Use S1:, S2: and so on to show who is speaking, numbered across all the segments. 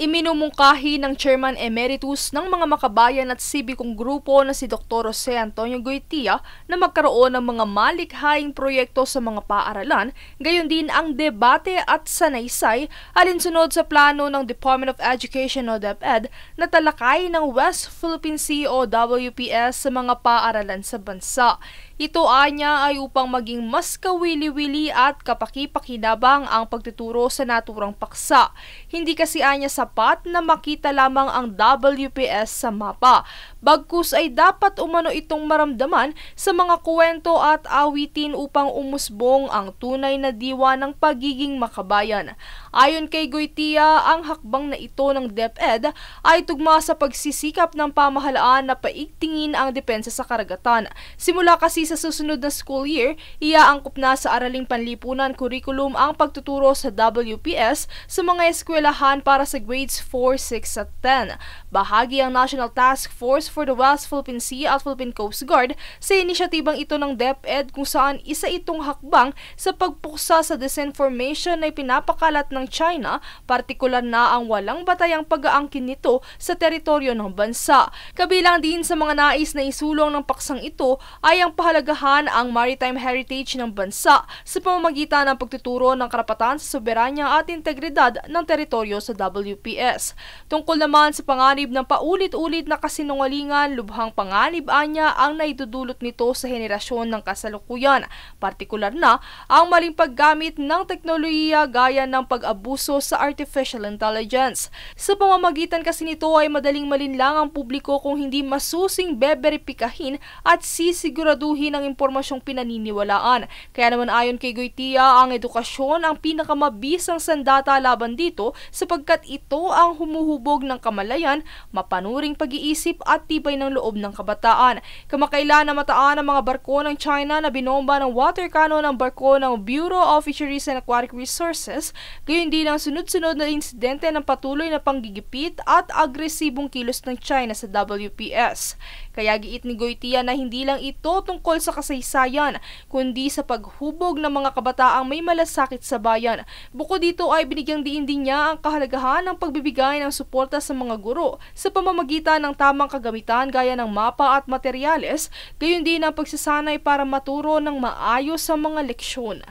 S1: Iminumungkahi ng Chairman Emeritus ng mga makabayan at sibikong grupo na si Dr. Jose Antonio Goytia na magkaroon ng mga malikhaing proyekto sa mga paaralan, gayon din ang debate at sanaysay alinsunod sa plano ng Department of Education o DepEd na talakay ng West Philippine Sea o WPS sa mga paaralan sa bansa. Ito anya ay upang maging mas kawili-wili at kapaki-pakinabang ang pagtuturo sa naturang paksa. Hindi kasi anya sapat na makita lamang ang WPS sa mapa. Bagkus ay dapat umano itong maramdaman sa mga kwento at awitin upang umusbong ang tunay na diwa ng pagiging makabayan. Ayon kay Goytia, ang hakbang na ito ng DepEd ay tugma sa pagsisikap ng pamahalaan na paigtingin ang depensa sa karagatan. Simula kasi sa susunod na school year, iaangkop na sa Araling Panlipunan Curriculum ang pagtuturo sa WPS sa mga eskwelahan para sa grades 4, 6 at 10. Bahagi ang National Task Force for the West Philippine Sea at Philippine Coast Guard sa inisyatibang ito ng DepEd kung saan isa itong hakbang sa pagpuksa sa disinformation na ipinapakalat ng China, partikular na ang walang batayang pag-aangkin nito sa teritoryo ng bansa. Kabilang din sa mga nais na isulong ng paksang ito ay ang pahalagahan ang maritime heritage ng bansa sa pamamagitan ng pagtuturo ng karapatan sa soberanya at integridad ng teritoryo sa WPS. Tungkol naman sa panganib ng paulit-ulit na kasinungalingan, lubhang panganib anya ang naidudulot nito sa henerasyon ng kasalukuyan, partikular na ang maling paggamit ng teknolohiya gaya ng pag-abuso sa artificial intelligence. Sa pamamagitan kasi nito ay madaling malinlang ang publiko kung hindi masusing beberipikahin at sisiguraduhin ang impormasyong pinaniniwalaan. Kaya naman ayon kay Goytia, ang edukasyon ang pinakamabisang sandata laban dito sapagkat ito ang humuhubog ng kamalayan, mapanuring pag-iisip at tibay ng loob ng kabataan. Kamakailan na mataan ang mga barko ng China na binomba ng water cannon ng barko ng Bureau of Fisheries and Aquatic Resources, gayon din ang sunod-sunod na insidente ng patuloy na panggigipit at agresibong kilos ng China sa WPS. Kaya giit ni Goytia na hindi lang ito tungkol sa kasaysayan, kundi sa paghubog ng mga kabataang may malasakit sa bayan. Bukod dito ay binigyang diin din niya ang kahalagahan ng pagbibigay ng suporta sa mga guro sa pamamagitan ng tamang kagamitan gaya ng mapa at materyales, gayon din ang pagsasanay para maturo ng maayos sa mga leksyon.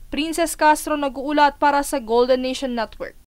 S1: Princess Castro nag-uulat para sa Golden Nation Network.